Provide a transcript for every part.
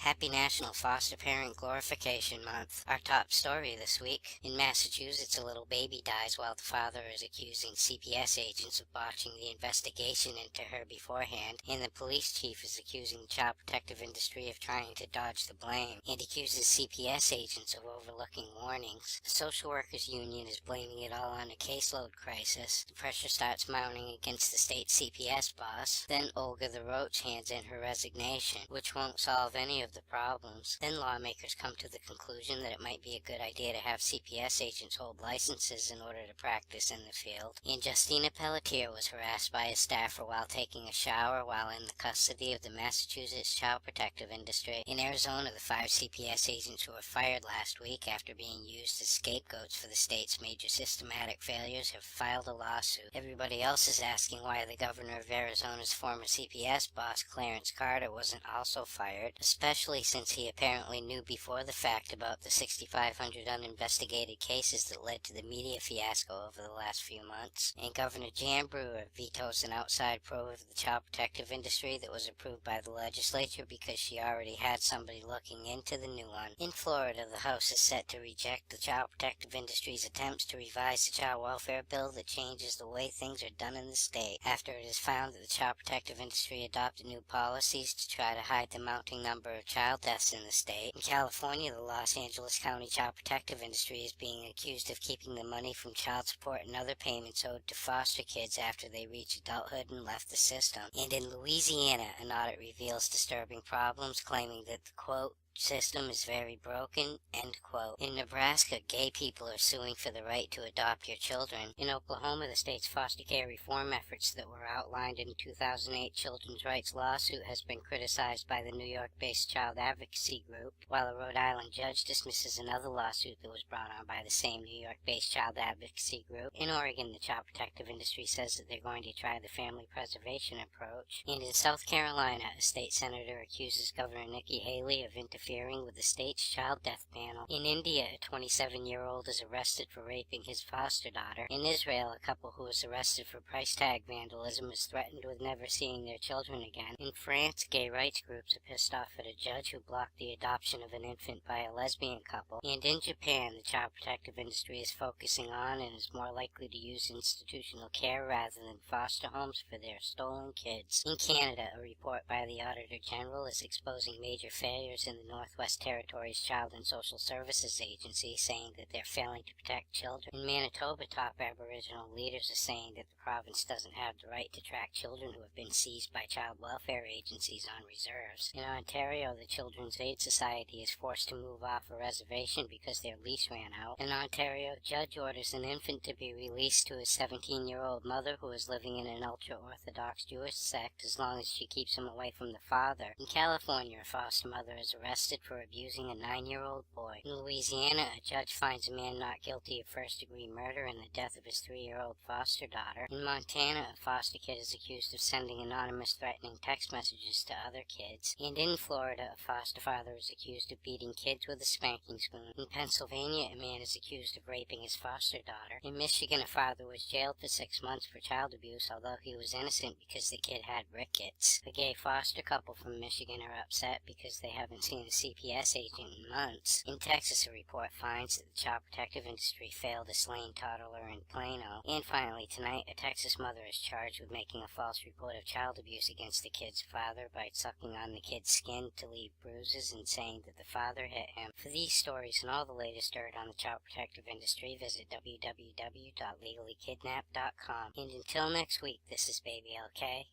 Happy National Foster Parent Glorification Month. Our top story this week. In Massachusetts, a little baby dies while the father is accusing CPS agents of botching the investigation into her beforehand, and the police chief is accusing the child protective industry of trying to dodge the blame, and accuses CPS agents of overlooking warnings. The social workers union is blaming it all on a caseload crisis. The pressure starts mounting against the state CPS boss. Then Olga the Roach hands in her resignation, which won't solve any of the problems. Then lawmakers come to the conclusion that it might be a good idea to have CPS agents hold licenses in order to practice in the field. And Justina Pelletier was harassed by a staffer while taking a shower while in the custody of the Massachusetts child protective industry. In Arizona, the 5 CPS agents who were fired last week after being used as scapegoats for the state's major systematic failures have filed a lawsuit. Everybody else is asking why the governor of Arizona's former CPS boss, Clarence Carter, wasn't also fired, especially since he apparently knew before the fact about the 6,500 uninvestigated cases that led to the media fiasco over the last few months. And Governor Jan Brewer vetoes an outside probe of the child protective industry that was approved by the legislature because she already had somebody looking into the new one. In Florida, the House is set to reject the child protective industry's attempts to revise the child welfare bill that changes the way things are done in the state, after it is found that the child protective industry adopted new policies to try to hide the mounting number of child deaths in the state. In California, the Los Angeles County child protective industry is being accused of keeping the money from child support and other payments owed to foster kids after they reach adulthood and left the system. And in Louisiana, an audit reveals disturbing problems, claiming that the, quote, system is very broken, end quote. In Nebraska, gay people are suing for the right to adopt your children. In Oklahoma, the state's foster care reform efforts that were outlined in a 2008 children's rights lawsuit has been criticized by the New York-based child advocacy group, while a Rhode Island judge dismisses another lawsuit that was brought on by the same New York-based child advocacy group. In Oregon, the child protective industry says that they're going to try the family preservation approach. And in South Carolina, a state senator accuses Governor Nikki Haley of interfering with the state's child death panel. In India, a 27-year-old is arrested for raping his foster daughter. In Israel, a couple who was arrested for price tag vandalism is threatened with never seeing their children again. In France, gay rights groups are pissed off at a judge who blocked the adoption of an infant by a lesbian couple. And in Japan, the child protective industry is focusing on and is more likely to use institutional care rather than foster homes for their stolen kids. In Canada, a report by the Auditor General is exposing major failures in the Northwest Territories Child and Social Services Agency, saying that they're failing to protect children. In Manitoba, top Aboriginal leaders are saying that the province doesn't have the right to track children who have been seized by child welfare agencies on reserves. In Ontario, the Children's Aid Society is forced to move off a reservation because their lease ran out. In Ontario, a judge orders an infant to be released to his 17-year-old mother who is living in an ultra-Orthodox Jewish sect as long as she keeps him away from the father. In California, a foster mother is arrested for abusing a 9-year-old boy. In Louisiana, a judge finds a man not guilty of first-degree murder in the death of his 3-year-old foster daughter. In Montana, a foster kid is accused of sending anonymous threatening text messages to other kids. And in Florida, a foster father is accused of beating kids with a spanking spoon. In Pennsylvania, a man is accused of raping his foster daughter. In Michigan, a father was jailed for 6 months for child abuse, although he was innocent because the kid had rickets. A gay foster couple from Michigan are upset because they haven't seen a CPS agent in months. In Texas, a report finds that the child protective industry failed a slain toddler in Plano. And finally, tonight, a Texas mother is charged with making a false report of child abuse against the kid's father by sucking on the kid's skin to leave bruises and saying that the father hit him. For these stories and all the latest dirt on the child protective industry, visit www.legallykidnapped.com. And until next week, this is Baby LK.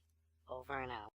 Over and out.